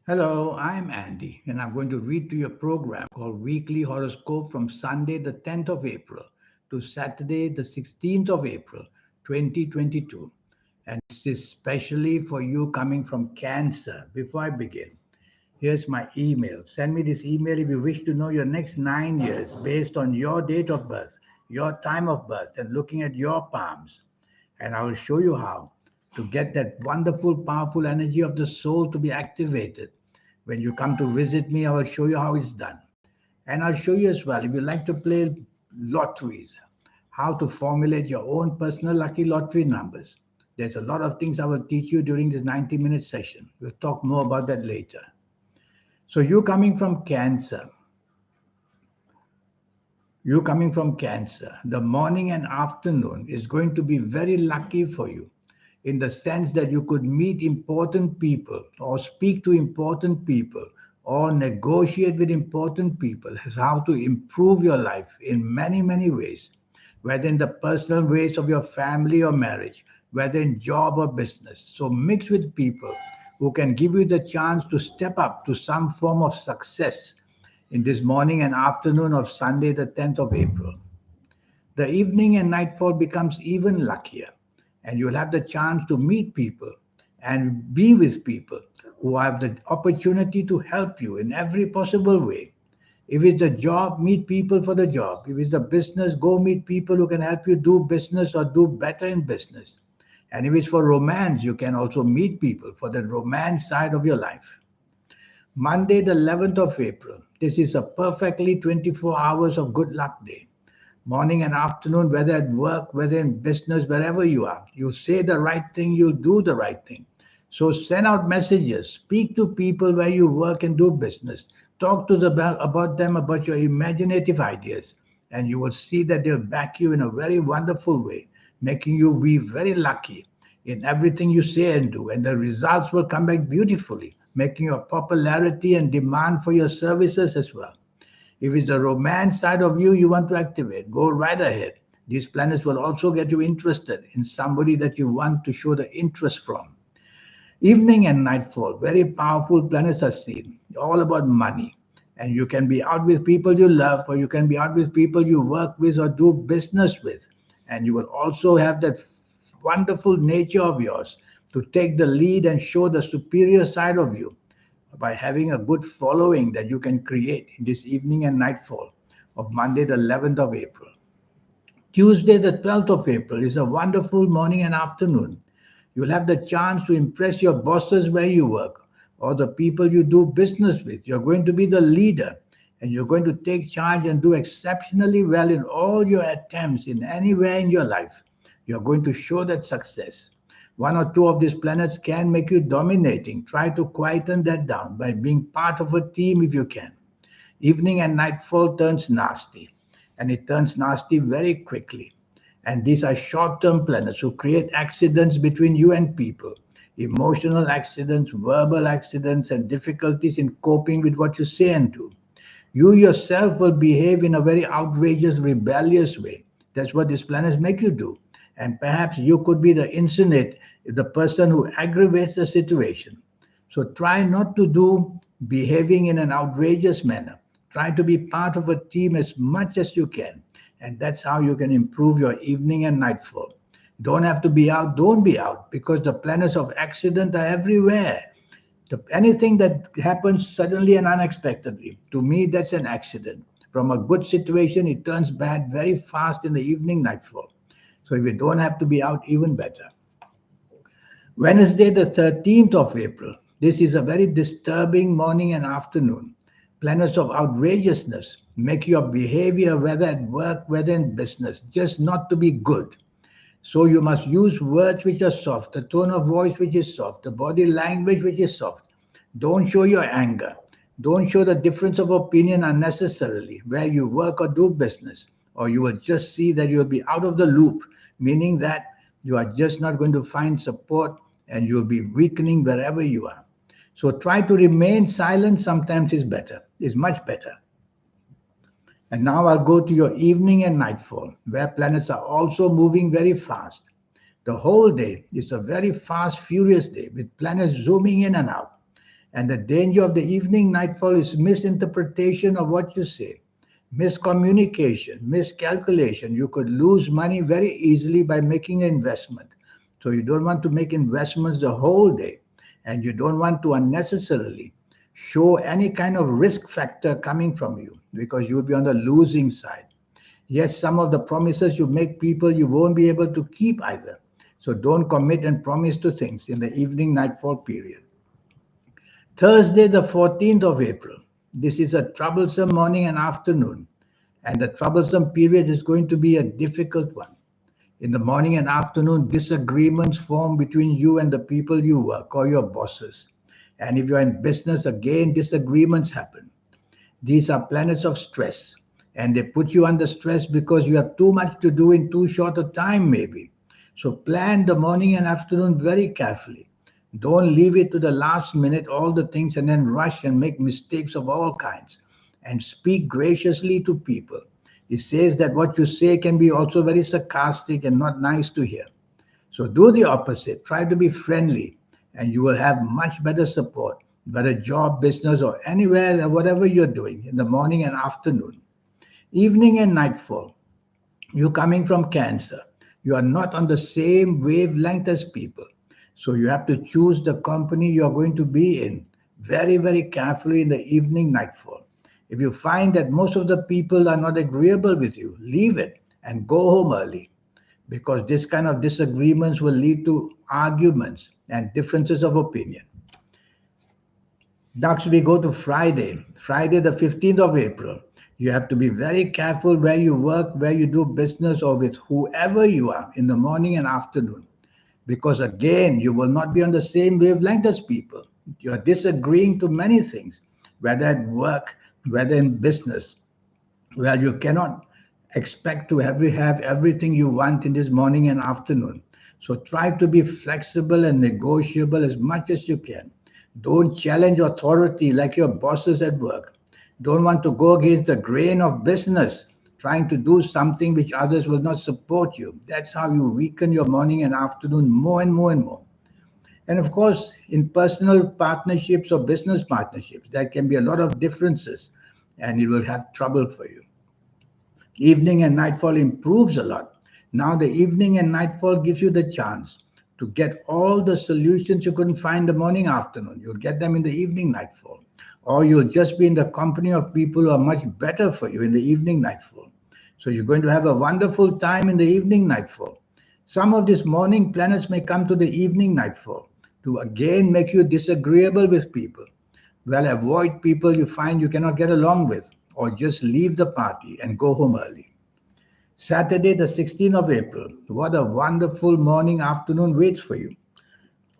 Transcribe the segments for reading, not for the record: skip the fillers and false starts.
Hello, I'm Andy, and I'm going to read to you a program called Weekly Horoscope from Sunday, the 10th of April to Saturday, the 16th of April, 2022. And this is especially for you coming from Cancer. Before I begin, here's my email. Send me this email if you wish to know your next 9 years based on your date of birth, your time of birth, and looking at your palms. And I will show you how to get that wonderful, powerful energy of the soul to be activated. When you come to visit me, I will show you how it's done. And I'll show you as well, if you like to play lotteries, how to formulate your own personal lucky lottery numbers. There's a lot of things I will teach you during this 90-minute session. We'll talk more about that later. So you coming from Cancer, the morning and afternoon is going to be very lucky for you in the sense that you could meet important people or speak to important people or negotiate with important people as how to improve your life in many, many ways, whether in the personal ways of your family or marriage, whether in job or business. So mix with people who can give you the chance to step up to some form of success in this morning and afternoon of Sunday, the 10th of April. The evening and nightfall becomes even luckier, and you'll have the chance to meet people and be with people who have the opportunity to help you in every possible way. If it's the job, meet people for the job. If it's the business, go meet people who can help you do business or do better in business. And if it's for romance, you can also meet people for the romance side of your life. Monday, the 11th of April. This is a perfectly 24 hours of good luck day. Morning and afternoon, whether at work, whether in business, wherever you are. You say the right thing, you'll do the right thing. So send out messages, speak to people where you work and do business. Talk to about them, about your imaginative ideas, and you will see that they'll back you in a very wonderful way, making you be very lucky in everything you say and do. And the results will come back beautifully, making your popularity and demand for your services as well. If it's the romance side of you want to activate, go right ahead. These planets will also get you interested in somebody that you want to show the interest from. Evening and nightfall, very powerful planets are seen, all about money. And you can be out with people you love, or you can be out with people you work with or do business with. And you will also have that wonderful nature of yours to take the lead and show the superior side of you by having a good following that you can create in this evening and nightfall of Monday, the 11th of April. Tuesday, the 12th of April, is a wonderful morning and afternoon. You'll have the chance to impress your bosses where you work or the people you do business with. You're going to be the leader and you're going to take charge and do exceptionally well in all your attempts in anywhere in your life. You're going to show that success. One or two of these planets can make you dominating. Try to quieten that down by being part of a team if you can. Evening and nightfall turns nasty, and it turns nasty very quickly. And these are short term planets who create accidents between you and people, emotional accidents, verbal accidents, and difficulties in coping with what you say and do. You yourself will behave in a very outrageous, rebellious way. That's what these planets make you do. And perhaps you could be the person who aggravates the situation. So try not to do behaving in an outrageous manner. Try to be part of a team as much as you can. And that's how you can improve your evening and nightfall. Don't have to be out, don't be out, because the planets of accident are everywhere. Anything that happens suddenly and unexpectedly, to me, that's an accident. From a good situation, it turns bad very fast in the evening nightfall. So if you don't have to be out, even better. Wednesday, the 13th of April. This is a very disturbing morning and afternoon. Planets of outrageousness make your behavior, whether at work, whether in business, just not to be good. So you must use words which are soft, the tone of voice which is soft, the body language which is soft. Don't show your anger. Don't show the difference of opinion unnecessarily where you work or do business, or you will just see that you'll be out of the loop, meaning that you are just not going to find support and you'll be weakening wherever you are. So try to remain silent sometimes is much better. And now I'll go to your evening and nightfall, where planets are also moving very fast. The whole day is a very fast, furious day with planets zooming in and out. And the danger of the evening nightfall is misinterpretation of what you say, miscommunication, miscalculation. You could lose money very easily by making an investment. So you don't want to make investments the whole day, and you don't want to unnecessarily show any kind of risk factor coming from you because you'll be on the losing side. Yes, some of the promises you make people you won't be able to keep either. So don't commit and promise to things in the evening nightfall period. Thursday, the 14th of April. This is a troublesome morning and afternoon, and the troublesome period is going to be a difficult one. In the morning and afternoon, disagreements form between you and the people you work or your bosses. And if you're in business, again, disagreements happen. These are planets of stress, and they put you under stress because you have too much to do in too short a time, maybe. So plan the morning and afternoon very carefully. Don't leave it to the last minute, all the things, and then rush and make mistakes of all kinds. And speak graciously to people. It says that what you say can be also very sarcastic and not nice to hear. So do the opposite. Try to be friendly, and you will have much better support, whether job, business, or anywhere, whatever you're doing in the morning and afternoon. Evening and nightfall. You coming from Cancer. You are not on the same wavelength as people. So you have to choose the company you are going to be in very, very carefully in the evening nightfall. If you find that most of the people are not agreeable with you, leave it and go home early because this kind of disagreements will lead to arguments and differences of opinion. Next, we go to Friday, Friday, the 15th of April. You have to be very careful where you work, where you do business, or with whoever you are in the morning and afternoon. Because again, you will not be on the same wavelength as people. You are disagreeing to many things, whether at work, whether in business. Well, you cannot expect to have everything you want in this morning and afternoon. So try to be flexible and negotiable as much as you can. Don't challenge authority like your bosses at work. Don't want to go against the grain of business, trying to do something which others will not support you. That's how you weaken your morning and afternoon more and more and more. And of course, in personal partnerships or business partnerships, there can be a lot of differences and it will have trouble for you. Evening and nightfall improves a lot. Now the evening and nightfall gives you the chance to get all the solutions you couldn't find the morning afternoon. You'll get them in the evening nightfall. Or you'll just be in the company of people who are much better for you in the evening nightfall. So you're going to have a wonderful time in the evening nightfall. Some of these morning planets may come to the evening nightfall to again make you disagreeable with people. Well, avoid people you find you cannot get along with, or just leave the party and go home early. Saturday, the 16th of April. What a wonderful morning, afternoon waits for you.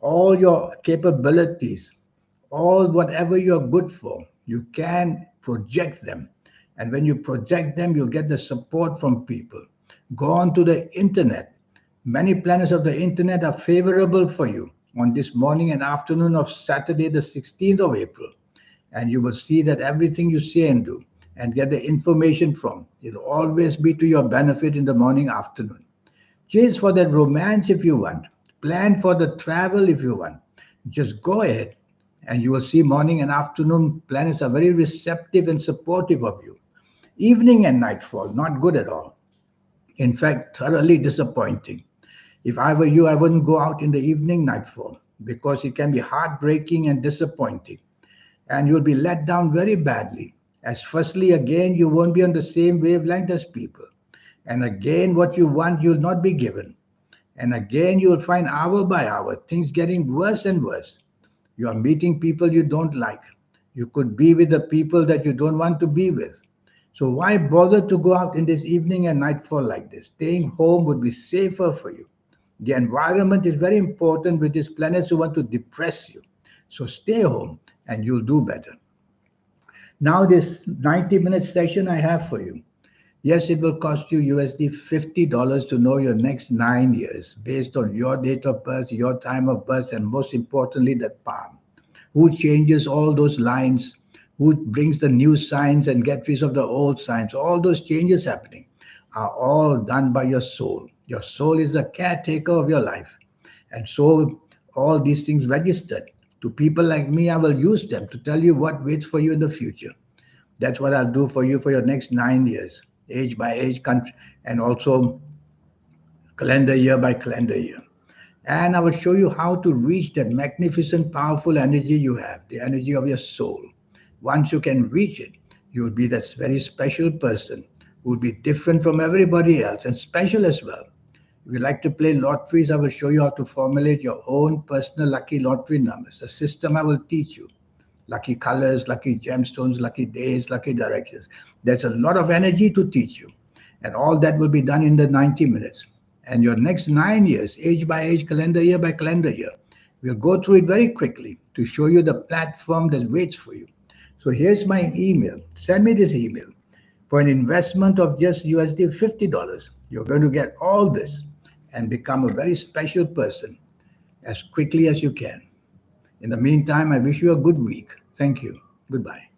All your capabilities, all whatever you're good for, you can project them. And when you project them, you'll get the support from people. Go on to the internet. Many planets of the internet are favorable for you on this morning and afternoon of Saturday, the 16th of April. And you will see that everything you say and do and get the information from, it'll always be to your benefit in the morning, afternoon. Chase for that romance if you want. Plan for the travel if you want. Just go ahead and you will see morning and afternoon planets are very receptive and supportive of you. Evening and nightfall, not good at all. In fact, thoroughly disappointing. If I were you, I wouldn't go out in the evening nightfall because it can be heartbreaking and disappointing. And you'll be let down very badly. As firstly, again, you won't be on the same wavelength as people. And again, what you want, you'll not be given. And again, you'll find hour by hour things getting worse and worse. You are meeting people you don't like. You could be with the people that you don't want to be with. So why bother to go out in this evening and nightfall like this? Staying home would be safer for you. The environment is very important with these planets who want to depress you. So stay home and you'll do better. Now this 90-minute session I have for you. Yes, it will cost you USD $50 to know your next 9 years based on your date of birth, your time of birth, and most importantly, that palm. Who changes all those lines? Who brings the new signs and gets rid of the old signs? All those changes happening are all done by your soul. Your soul is the caretaker of your life. And so all these things registered To people like me, I will use them to tell you what waits for you in the future. That's what I'll do for you for your next 9 years, age by age, country, and also calendar year by calendar year. And I will show you how to reach that magnificent, powerful energy you have, the energy of your soul. Once you can reach it, you will be that very special person who will be different from everybody else and special as well. If you like to play lotteries, I will show you how to formulate your own personal lucky lottery numbers. A system I will teach you. Lucky colors, lucky gemstones, lucky days, lucky directions. There's a lot of energy to teach you. And all that will be done in the 90 minutes. And your next 9 years, age by age, calendar year by calendar year, we'll go through it very quickly to show you the platform that waits for you. So here's my email. Send me this email. For an investment of just USD $50, you're going to get all this and become a very special person as quickly as you can. In the meantime, I wish you a good week. Thank you. Goodbye.